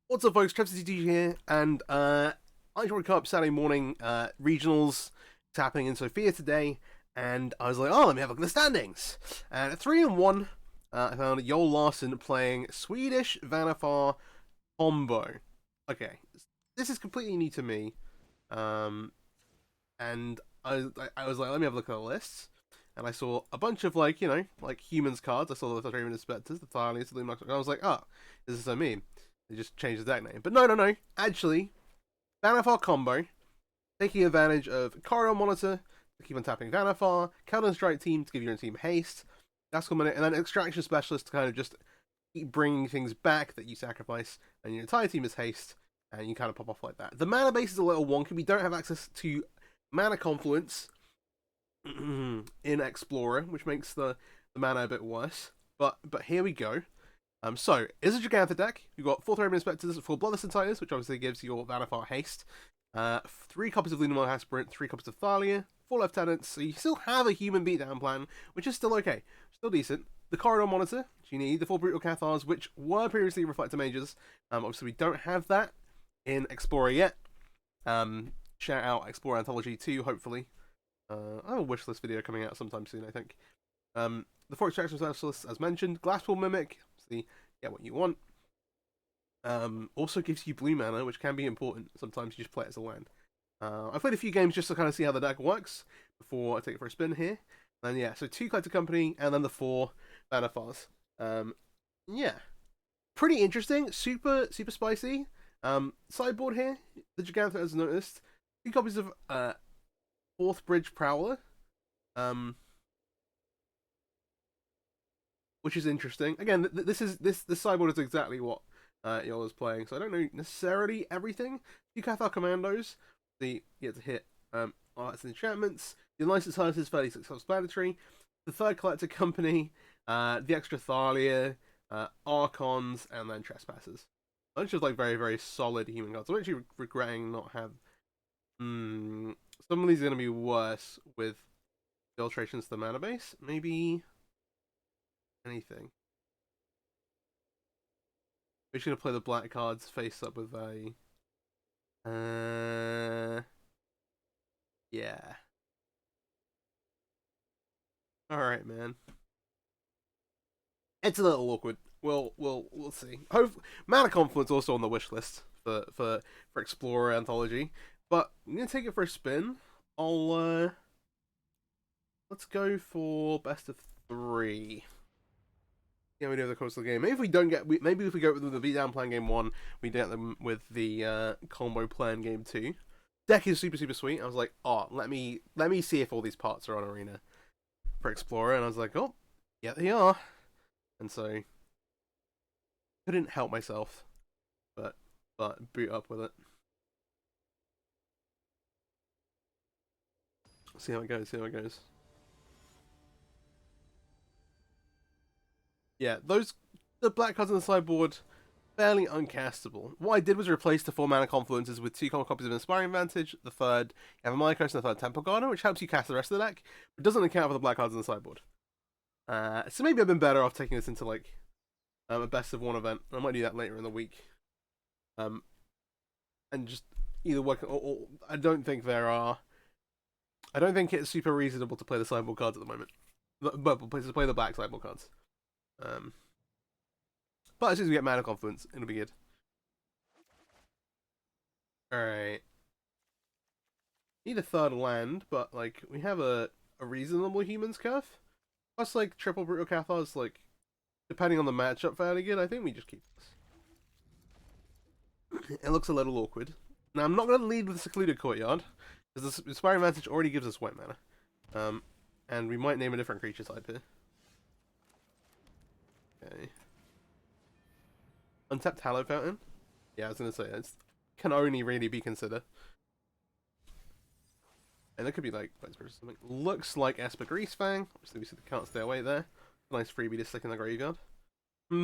What's up, folks? TG here, and I just woke up Saturday morning. Regionals is happening in Sofia today, and I was like, "Oh, let me have a look at the standings." And at 3-1, I found Joel Larsson playing Swedish Vannifar Combo. Okay, this is completely new to me, and I was like, "Let me have a look at the lists." And I saw a bunch of like humans cards. I saw the Raven Inspectors, the Thalians, the Luminox. I was like, "Oh, this is so mean." They just changed the deck name. But no. Actually, Vannifar Combo, taking advantage of Corridor Monitor to keep on tapping Vannifar, Counter Strike Team to give your own team haste, Tactical Minute, and then Extraction Specialist to kind of just keep bringing things back that you sacrifice, and your entire team is haste, and you kind of pop off like that. The mana base is a little wonky. We don't have access to Mana Confluence in Explorer, which makes the mana a bit worse. But here we go. So, it's a Gigantha deck. You've got 4 Raven Inspectors, 4 Bloodless Insiders, which obviously gives your Vannifar haste, 3 copies of Lunar Aspirant, 3 copies of Thalia, 4 Lieutenants, so you still have a human beatdown plan, which is still okay. Still decent. The Corridor Monitor, which you need, the 4 Brutal Cathars, which were previously Reflector Mages. Obviously, we don't have that in Explorer yet. Shout out Explorer Anthology 2, hopefully. I have a wishlist video coming out sometime soon, I think. The 4 Extraction Specialists, as mentioned, Glasspool Mimic, see, get what you want. Also gives you blue mana, which can be important. Sometimes you just play it as a land. I've played a few games just to kind of see how the deck works before I take it for a spin here. And yeah, so 2 Collector Company, and then the 4 Vannifars. Yeah. Pretty interesting, super spicy. Sideboard here, the Gigantha has noticed. 2 copies of 4th Bridge Prowler. Which is interesting. Again, this sideboard is exactly what Yola is playing, so I don't know necessarily everything. You Cathar Commandos, you get to hit arts and enchantments. Your license highest is 36 self-explanatory. The 3rd Collector Company, the extra Thalia, Archons, and then Trespassers. A bunch of like very solid human cards. I'm actually regretting not have. Some of these are going to be worse with filtrations to the mana base. Maybe anything. We're just gonna play the black cards face up with a. Yeah. All right, man. It's a little awkward. We'll see. Mana Confluence also on the wish list for Explorer Anthology, but I'm gonna take it for a spin. I'll let's go for best of 3. Yeah, we do the coastal game. Maybe if we don't get, maybe if we go with the beatdown plan game 1, we get them with the combo plan game 2. Deck is super sweet. I was like, oh, let me see if all these parts are on Arena for Explorer, and I was like, oh, yeah, they are. And so couldn't help myself, but boot up with it. See how it goes. Yeah, the black cards on the sideboard, fairly uncastable. What I did was replace the 4 mana Confluences with 2 common copies of Inspiring Advantage. The 3rd, you have a Mana Coast and the 3rd Temple Garden, which helps you cast the rest of the deck, but doesn't account for the black cards on the sideboard. So maybe I've been better off taking this into like a best of 1 event. I might do that later in the week. And just either work or I don't think it's super reasonable to play the sideboard cards at the moment. But to play the black sideboard cards. But as soon as we get Mana Confluence, it'll be good. Alright. Need a 3rd land, but like we have a reasonable Humans Curve. Plus like triple Brutal Cathars, like depending on the matchup fairly good. I think we just keep this. It looks a little awkward. Now I'm not gonna lead with the Secluded Courtyard, because the Inspiring Advantage already gives us white mana. And we might name a different creature type here. Okay. Untapped Hallow Fountain? Yeah, I was gonna say, it can only really be considered. And it could be like something. Looks like Esper Greasefang. Obviously, we can't stay away there. Nice freebie to stick in the graveyard. We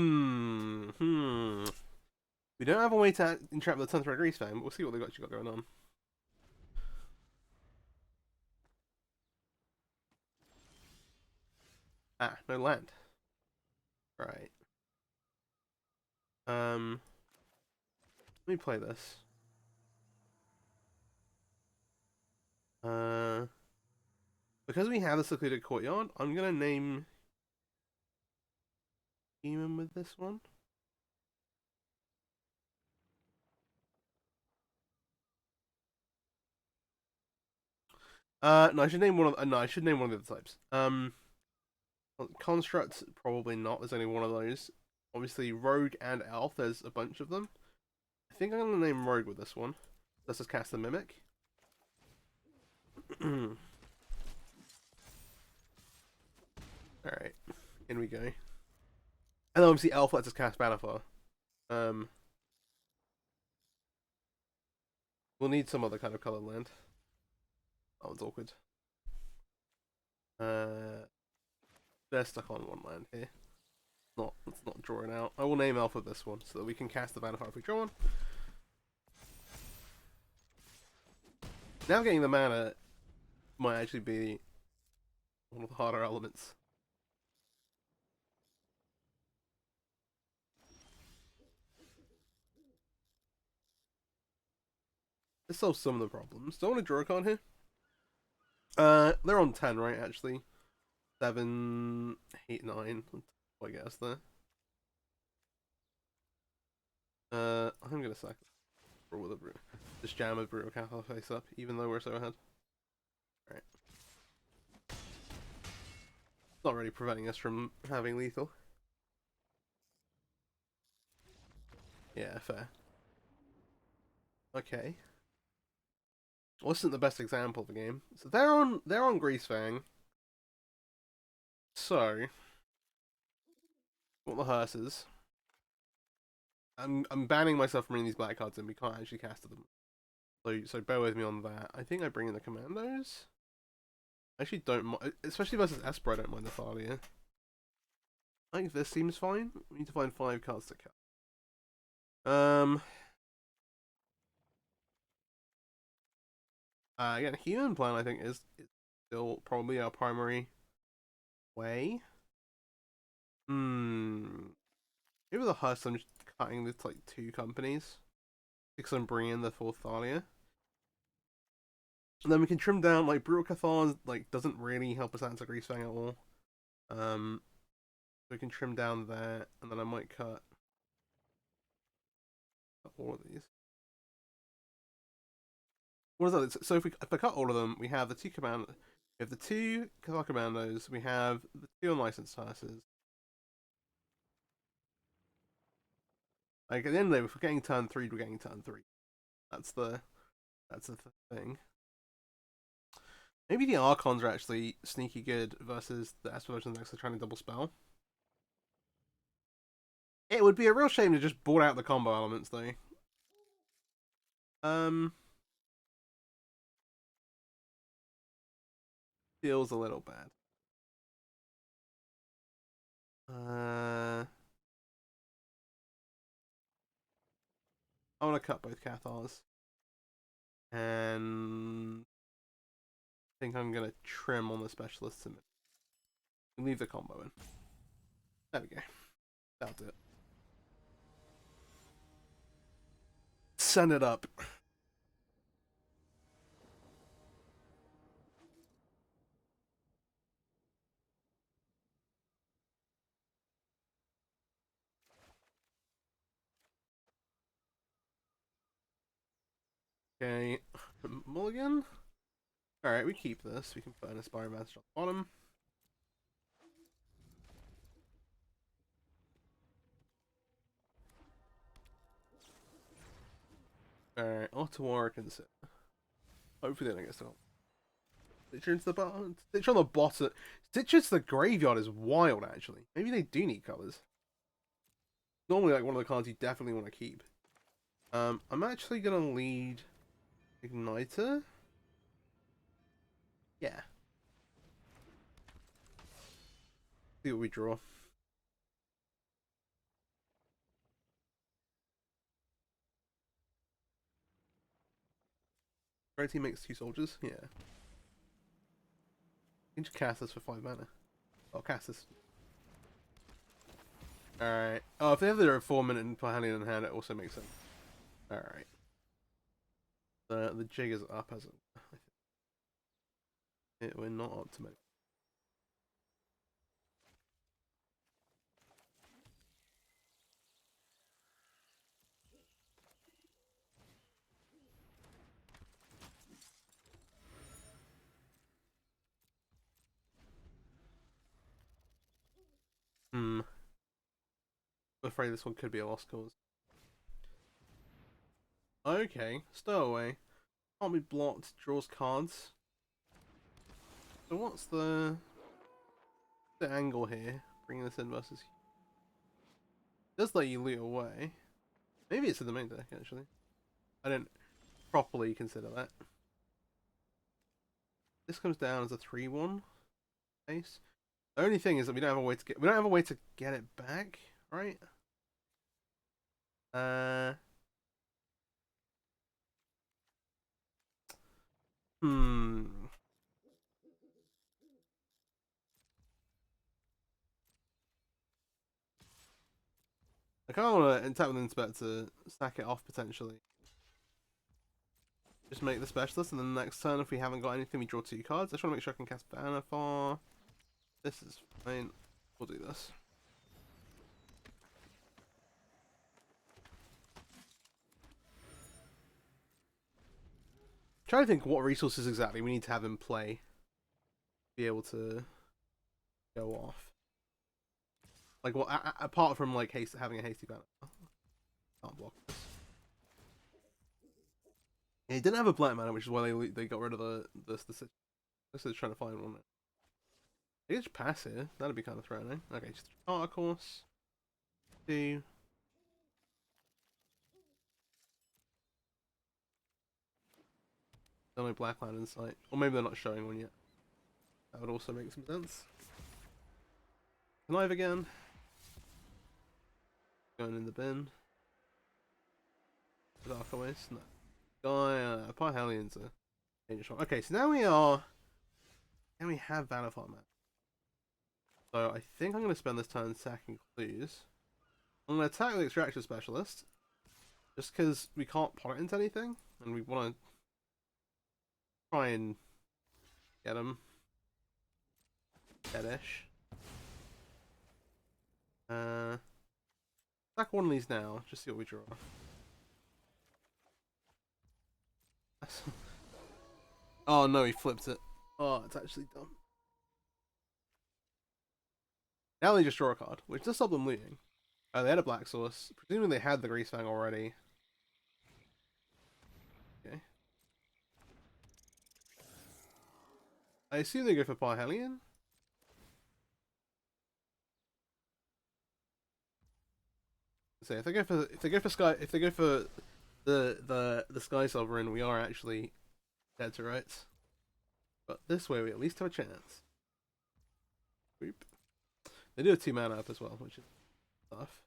don't have a way to entrap the 10th Greasefang, but we'll see what they've actually got going on. Ah, no land. Right. Let me play this. Because we have a secluded courtyard, I'm gonna name human with this one. No, I should name one of. No, I should name one of the other types. Construct, probably not. There's only one of those. Obviously, rogue and elf. There's a bunch of them. I think I'm gonna name rogue with this one. Let's just cast the mimic. All right, in we go. And then obviously elf lets us cast Vannifar. We'll need some other kind of colored land. That one's awkward. They're stuck on one land here. Let's not draw it out. I will name elf with this one so that we can cast the Vannifar if we draw one. Navigating the mana might actually be one of the harder elements. This solves some of the problems. Do I want to draw a card here? They're on 10, right, actually. 7, 8, 9. I guess there. I'm gonna sack with a brute. Just jam a brutal capital face up, even though we're so ahead. Alright. Not really preventing us from having lethal. Yeah, fair. Okay. Well, this isn't the best example of the game. So they're on Greasefang. So what the hearses? I'm banning myself from reading these black cards and we can't actually cast them. So bear with me on that. I think I bring in the commandos. I actually don't mind, especially versus Esper, I don't mind the Thalia. I think this seems fine. We need to find 5 cards to cut. Again, human plan I think is still probably our primary way. Maybe the Huss I'm just cutting this like 2 companies because I'm bringing in the 4th Thalia. And then we can trim down like Brutal Cathars like doesn't really help us out into Greasefang at all. So we can trim down there, and then I might cut all of these. What is that? So if I cut all of them, we have the 2 command. We have the 2 Cathar commandos. We have the 2 unlicensed hearses. Like at the end of the day, if we're getting turn 3, we're getting turn 3. That's the thing. Maybe the Archons are actually sneaky good versus the Esper versions next to trying to double spell. It would be a real shame to just board out the combo elements though. Feels a little bad. I want to cut both Cathars. And I think I'm going to trim on the specialists and leave the combo in. There we go. That'll do it. Send it up. Okay. Mulligan? Alright, we keep this. We can put an Aspire Master on the bottom. Alright, Ottawa can sit. Hopefully they don't get stuck. Stitcher into the bottom. Stitcher on the bottom. Stitcher to the graveyard is wild, actually. Maybe they do need colors. Normally, like, one of the cards you definitely want to keep. I'm actually going to lead Igniter. Yeah. See what we draw. Red team makes 2 soldiers? Yeah. You can just cast this for 5 mana. I'll cast this. Alright. Oh, if they have their 4-minute Pahalion in hand, it also makes sense. Alright. The jig is up as it we're not optimal. I'm afraid this one could be a lost cause. Okay, stowaway. Can't be blocked, draws cards. So what's the angle here? Bringing this in versus... Does let you loot away. Maybe it's in the main deck, actually. I didn't properly consider that. This comes down as a 3-1 ace. The only thing is that we don't have a way to get it back, right? I kind of want to tap with Inspector, stack it off potentially. Just make the specialist, and then the next turn, if we haven't got anything, we draw 2 cards. I just want to make sure I can cast Vannifar. This is fine. We'll do this. Trying to think what resources exactly we need to have in play to be able to go off. Like, what, apart from like having a hasty banner. Can't block this. Yeah, he didn't have a black mana, which is why they got rid of the so they're trying to find one. They could just pass here. That'd be kind of threatening. Okay, just of course. 2. No black land in sight. Or maybe they're not showing one yet. That would also make some sense. Connive again. Going in the bin. Dark Waste? No. Parhelions are dangerous one. Okay, so now we have Vannifar map. So I think I'm going to spend this turn sacking clues. I'm going to attack the Extraction Specialist. Just because we can't pot it into anything. And we want to try and get him. Deadish. Attack one of these now. Just see what we draw. Oh no, he flipped it. Oh, it's actually dumb. Now they just draw a card, which does stop them looting. They had a black source. Presumably they had the Greasefang already. Okay. I assume they go for Parhelion. So if they go for the Sky Sovereign, we are actually dead to rights. But this way we at least have a chance. Boop. They do a 2 mana up as well, which is tough.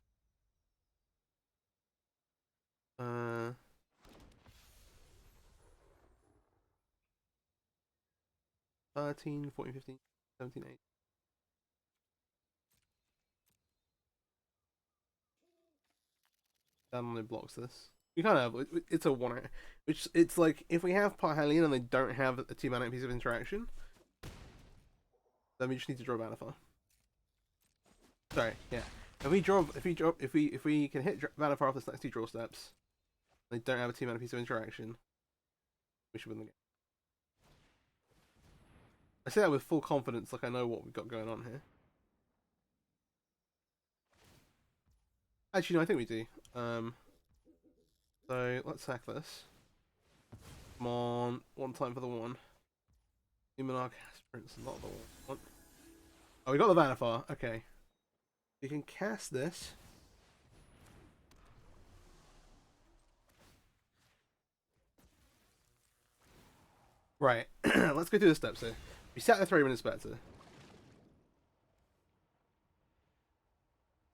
13, 14, 15, 17, 8. That only blocks this. We kind of have, it's a 1 out. Which, it's like, if we have Parhelion and they don't have a 2 mana piece of interaction, then we just need to draw Vannifar. Sorry, yeah. If we can hit Vannifar off this next 2 draw steps, and they don't have a 2 mana piece of interaction, we should win the game. I say that with full confidence, like I know what we've got going on here. Actually, no, I think we do. So let's sack this. Come on, 1 time for the 1. Numenarch Prince, not the 1. Oh, we got the Vannifar. Okay. We can cast this. Right. Let's go through the steps here. We set the 3-man Inspector.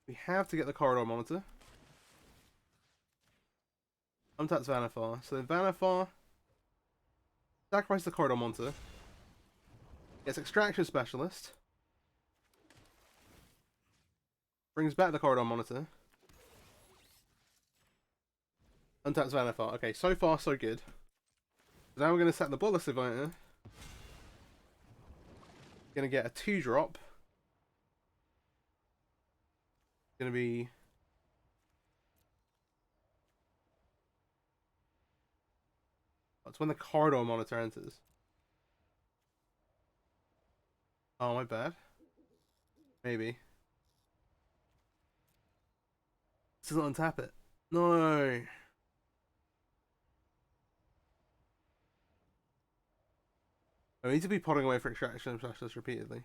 We have to get the Corridor Monitor. Untaps Vannifar. So then Vannifar sacrifices the Corridor Monitor. Gets Extraction Specialist. Brings back the Corridor Monitor. Untapped Vannifar. Okay, so far so good. Now we're going to set the Bloodlust Diviner. Going to get a 2-drop. Going to be... That's when the corridor monitor enters. Oh, my bad. Maybe. This doesn't untap it. No. I need to be potting away for extraction specialists repeatedly.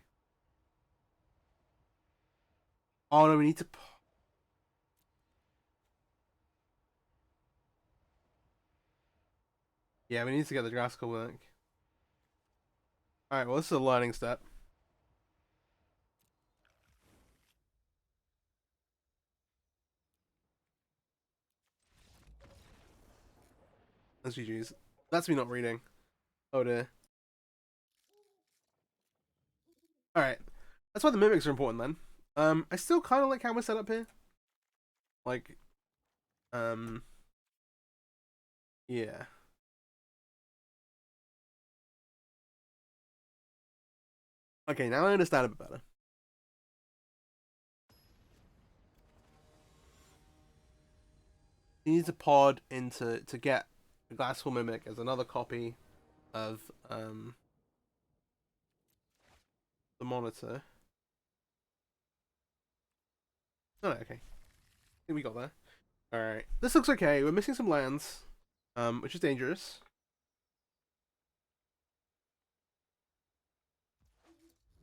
Oh no, we need to... Yeah, we need to get the Draskell work. Alright, well this is a learning step. That's GG's. That's me not reading. Oh dear. Alright. That's why the mimics are important then. I still kind of like how we're set up here. Like, yeah. Okay, now I understand a bit better. You need to pod into to get the Glassful Mimic as another copy of the monitor. Oh, okay. I think we got there. Alright. This looks okay. We're missing some lands, which is dangerous.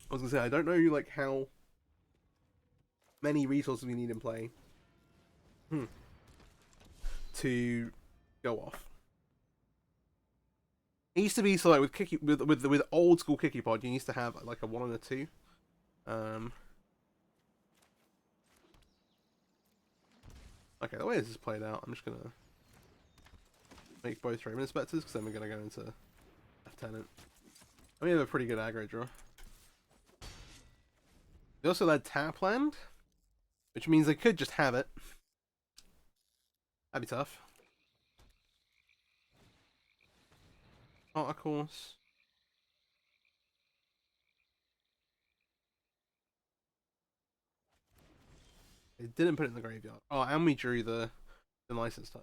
I was gonna say, I don't know like how many resources we need in play to go off. It used to be so like with Kiki with old school Kiki Pod, you used to have like a 1 and a 2. Okay, the way this is played out, I'm just gonna make both Raven Inspectors because then we're gonna go into Lieutenant. We have a pretty good aggro draw. They also had tap land, which means they could just have it. That'd be tough. Of course. They didn't put it in the graveyard. Oh, and we drew the license turn.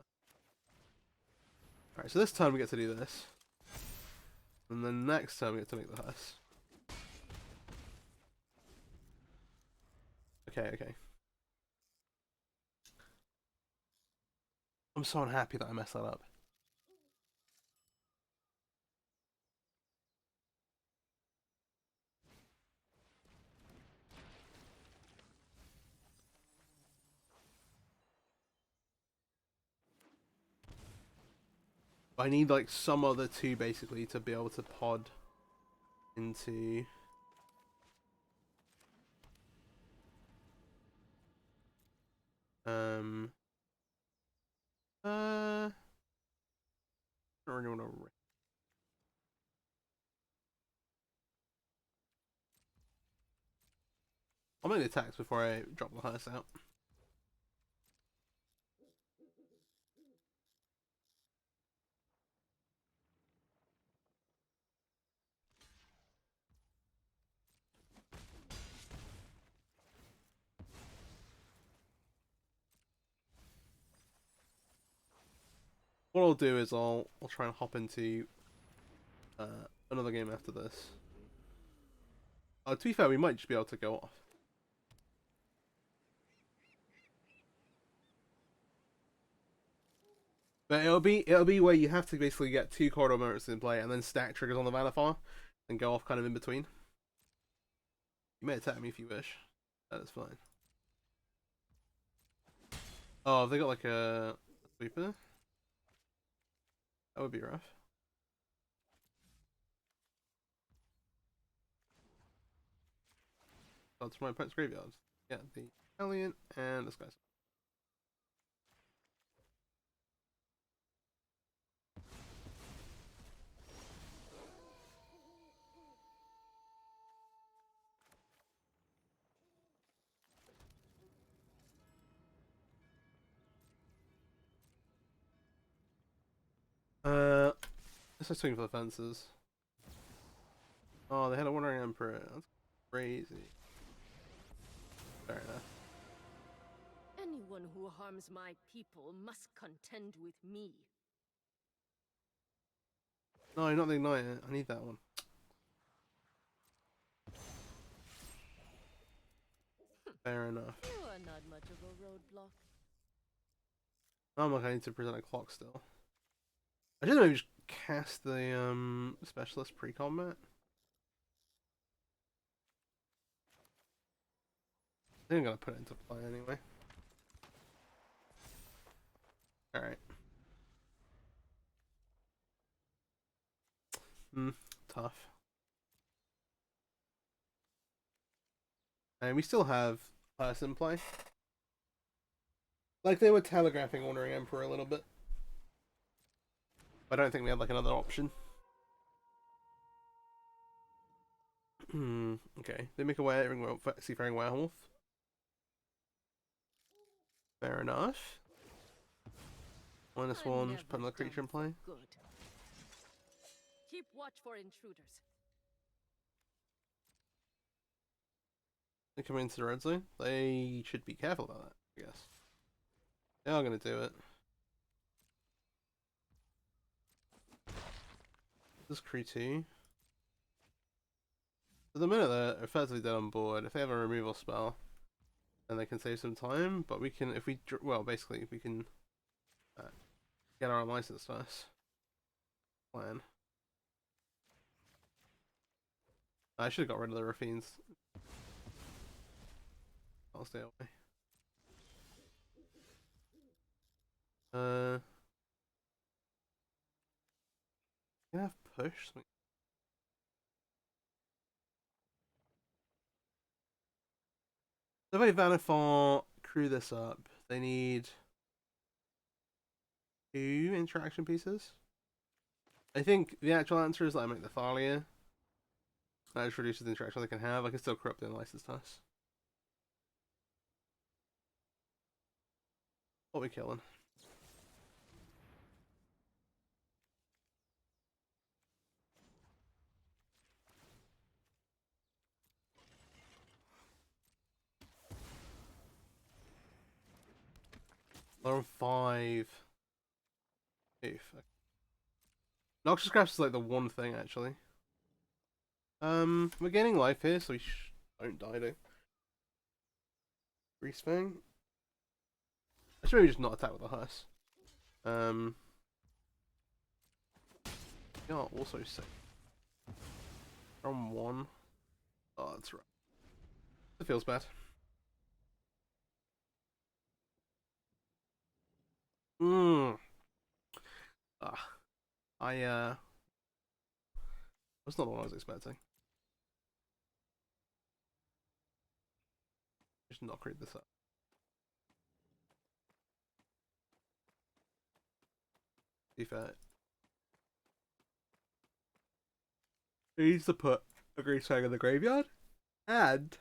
Alright, so this turn we get to do this. And then next turn we get to make the hearse. Okay, okay. I'm so unhappy that I messed that up. I need like some other 2 basically to be able to pod into I don't really want to. I'll make the attacks before I drop the hearse out. What I'll do is I'll try and hop into another game after this. To be fair, we might just be able to go off. But it'll be where you have to basically get 2 corridor moments in play and then stack triggers on the Vannifar and go off kind of in between. You may attack me if you wish. That is fine. Oh, have they got like a sweeper? That would be rough. That's my opponent's graveyards. Yeah, the Alien and this guy's. Just swing for the fences. Oh, they had a Wandering Emperor. That's crazy. Fair enough. Anyone who harms my people must contend with me. No, not the Igniter. I need that one. Fair enough. You are not much of a roadblock. Oh, look, I need to present a clock still. I should maybe just cast the specialist pre-combat. I think I'm gonna put it into play anyway. Alright. Tough. And we still have person play. Like, they were telegraphing Wandering Emperor a little bit. I don't think we had, like, another option. Okay. They make a Seafaring Werewolf. Fair enough. -1, just put another creature in play. Good. Keep watch for intruders. They come into the red zone. They should be careful about that, I guess. They are going to do it. This is Kree 2. For the minute they're effectively dead on board. If they have a removal spell, then they can save some time. But we can, if we, well, basically, if we can get our own license first. Plan. I should have got rid of the Rafines. I'll stay away. Can I have push? The way Vannifar crew this up, they need 2 interaction pieces. I think the actual answer is that I make the Thalia. That just reduces the interaction they can have. I can still corrupt the unlicensed us. What are we killing? Level 5. Oof. Noxious Grasp is like the one thing actually. We're gaining life here, so we don't die though. Grease Fang. I should maybe just not attack with the Huss. Yeah, also sick. From 1. Oh, that's right. It feels bad. That's not what I was expecting. Just not create this up. Be fair. He needs to put a Grease Fang in the graveyard. And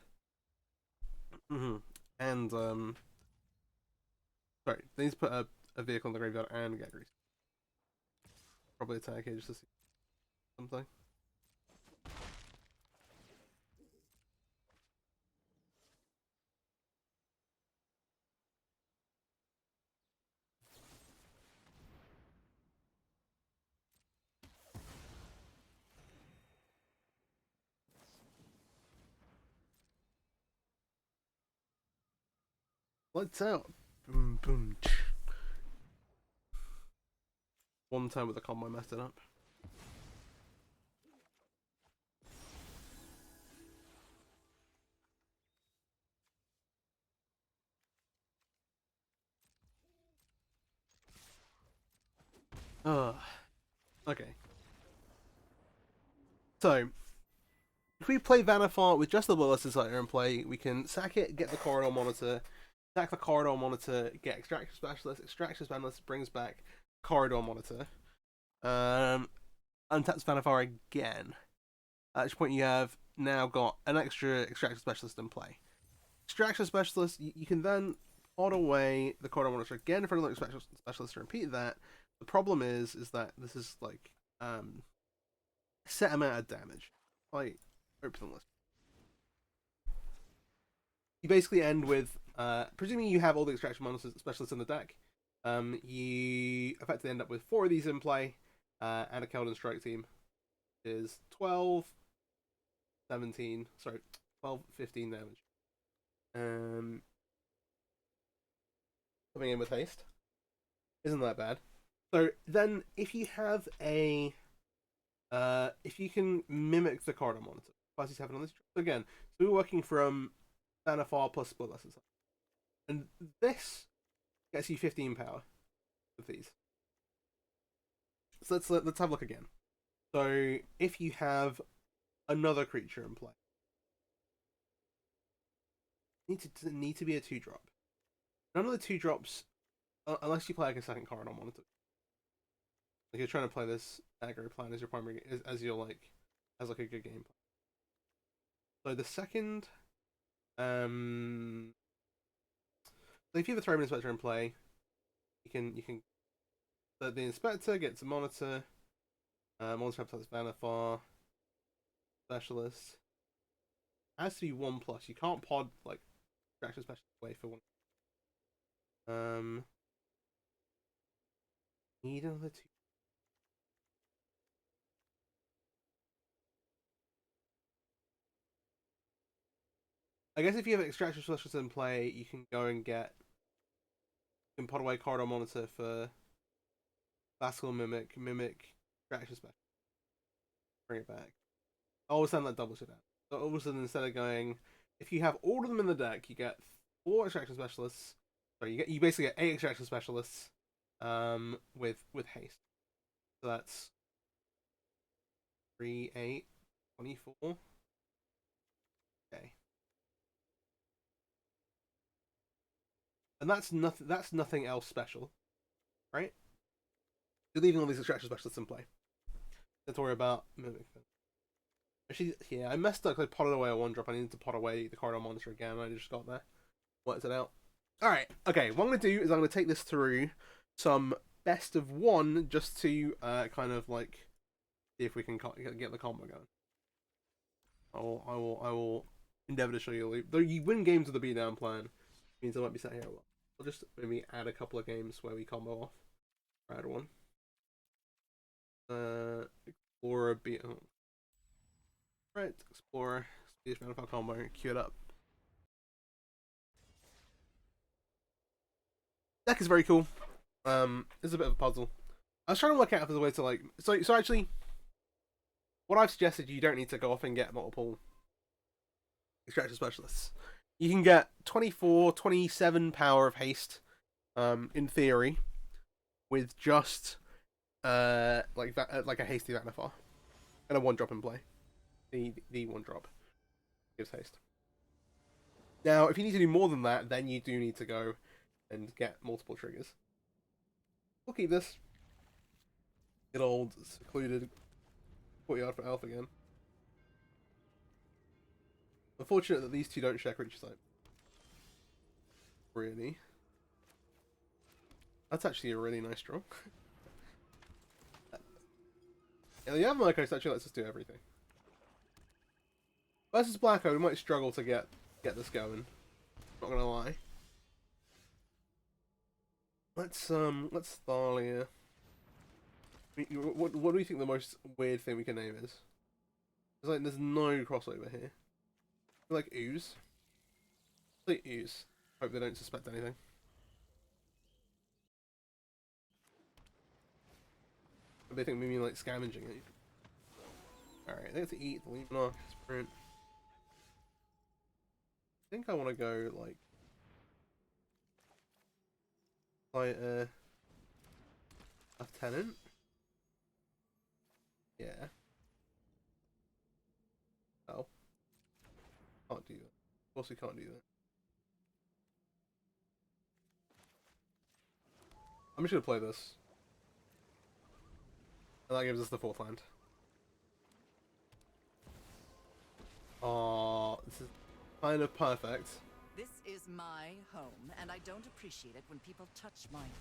sorry, they need to put a vehicle in the graveyard and get Grease. Probably attack here just to see something. Lights out. Boom, boom. One time with the combo, I messed it up. Okay. So, if we play Vannifar with just the Willis Society in play, we can sack it, get the Corridor Monitor, sack the Corridor Monitor, get Extraction Specialist. Extraction Specialist brings back Corridor Monitor. Untaps Vannifar again. At which point you have now got an extra Extraction Specialist in play. Extraction Specialist, you can then pot away the Corridor Monitor again for another Extraction Specialist to repeat that. The problem is that this is like set amount of damage. Like, open the list. You basically end with, presuming you have all the extraction monsters specialists in the deck, you effectively end up with 4 of these in play, and a Keldon Strike team. Which is 12, 17, sorry, 12, 15 damage. Coming in with haste. Isn't that bad? So then, if you have a, if you can mimic the corridor monitor, plus you have it on this. So again, so we're working from Vannifar plus Bloodlust, and this gets you 15 power with these. So let's have a look again. So if you have another creature in play, need to be a 2-drop. None of the 2-drops, unless you play like a second corridor monitor. Like you're trying to play this aggro plan as your primary, as your like, as like a good game plan. So the second, so if you have a Throbbing Inspector in play, you can. So the Inspector gets a monitor. Monster Habitat's Vannifar. Specialist. It has to be 1+. You can't pod like Extraction Specialist away for 1. Need another 2. I guess if you have Extraction Specialist in play, you can go and get. You can pod away Corridor Monitor for Classical Mimic, Extraction Specialist. Bring it back. Always send that double shit out. So all of a sudden, instead of going, if you have all of them in the deck, you get 4 Extraction Specialists. Sorry, you basically get 8 Extraction Specialists, with haste. So that's 3, 8, 24. Okay. And that's nothing. That's nothing else special, right? You're leaving all these Extraction Specialists in play. Don't worry about moving them. Actually, yeah, I messed up because I potted away a 1-drop. I needed to pot away the Corridor Monster again. I just got there. Worked it out. Alright, okay. What I'm going to do is I'm going to take this through some best of 1 just to kind of like see if we can get the combo going. I will endeavour to show you a loop. Though you win games with the beatdown plan, means I might be sat here a lot. I'll just maybe add a couple of games where we combo off. Or add 1. Explorer beat. Oh. Right, Explorer, Swedish Vannifar Combo, cue it up. Deck is very cool. It's a bit of a puzzle. I was trying to work out if there's a way to like. So actually, what I've suggested, you don't need to go off and get multiple Extraction Specialists. You can get 24, 27 power of haste, in theory, with just like a hasty Vannifar and a 1-drop in play. The 1-drop gives haste. Now, if you need to do more than that, then you do need to go and get multiple triggers. We'll keep this. Good old secluded courtyard for Elf again. Unfortunate that these two don't share creature type. Really? That's actually a really nice draw. Yeah, the Yavimaya Coast actually lets us do everything. Versus Blacko, we might struggle to get this going. Not gonna lie. Let's Thalia. What do we think the most weird thing we can name is? There's no crossover here. Like ooze. Like ooze. Hope they don't suspect anything. They think we mean like scavenging it. Alright, they have to eat the Luminarch Sprint. I think I want to go like a Lieutenant. Yeah. Oh. Can't do that. Of course we can't do that. I'm just gonna play this. And that gives us the 4th land. Oh, this is kind of perfect. This is my home, and I don't appreciate it when people touch mine.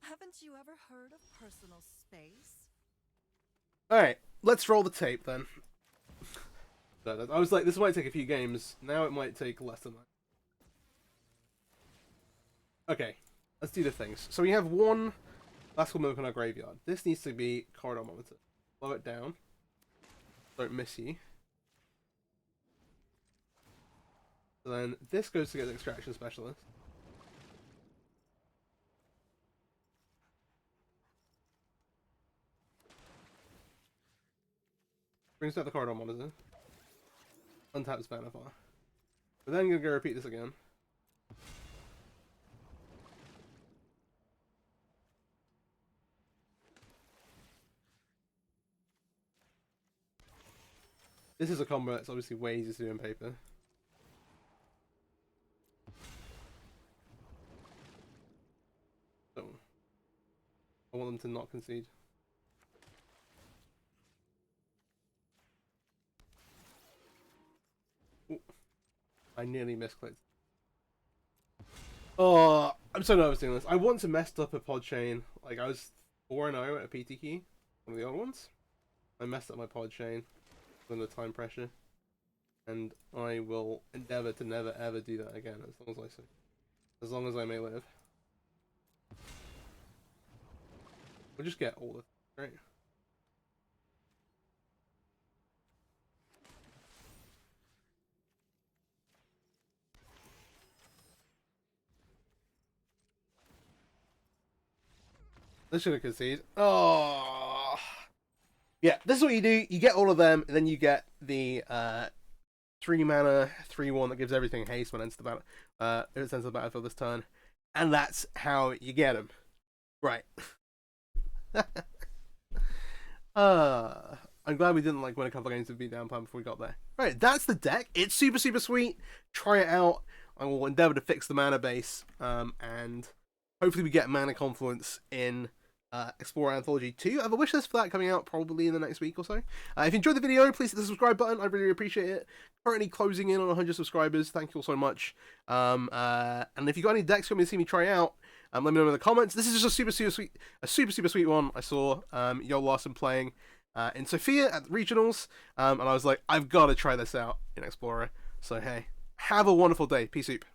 Haven't you ever heard of personal space? Alright, let's roll the tape then. I was like, this might take a few games. Now it might take less than that. Okay, let's do the things. So we have one classical milk in our graveyard. This needs to be corridor monitor. Slow it down. Don't miss you. So then this goes to get the extraction specialist. Brings out the corridor monitor. Untaps Vannifar. We're then gonna go repeat this again. This is a combo that's obviously way easier to do on paper. So I want them to not concede. Ooh. I nearly misclicked. Oh, I'm so nervous doing this. I once messed up a pod chain. Like, I was 4-0 at a PT key, one of the old ones. I messed up my pod chain under time pressure, and I will endeavor to never ever do that again, as long as I may live. We'll just get all of it, right? This should have conceded. Oh, yeah. This is what you do. You get all of them, and then you get the 3 mana 3/1 that gives everything haste when it enters the battle. If it enters the battlefield this turn, and that's how you get them. Right. I'm glad we didn't like win a couple of games with beat down plan before we got there. Right, that's the deck. It's super sweet. Try it out. I will endeavor to fix the mana base, and hopefully we get Mana Confluence in Explorer Anthology 2. I have a wish list for that coming out probably in the next week or so. If you enjoyed the video, please hit the subscribe button. I really appreciate it. Currently closing in on 100 subscribers. Thank you all so much. And if you got any decks you want me to see me try out, let me know in the comments. This is just a super sweet one. I saw Joel Larsson playing in Sofia at the regionals, and I was like, I've got to try this out in Explorer. So hey, have a wonderful day. Peace out.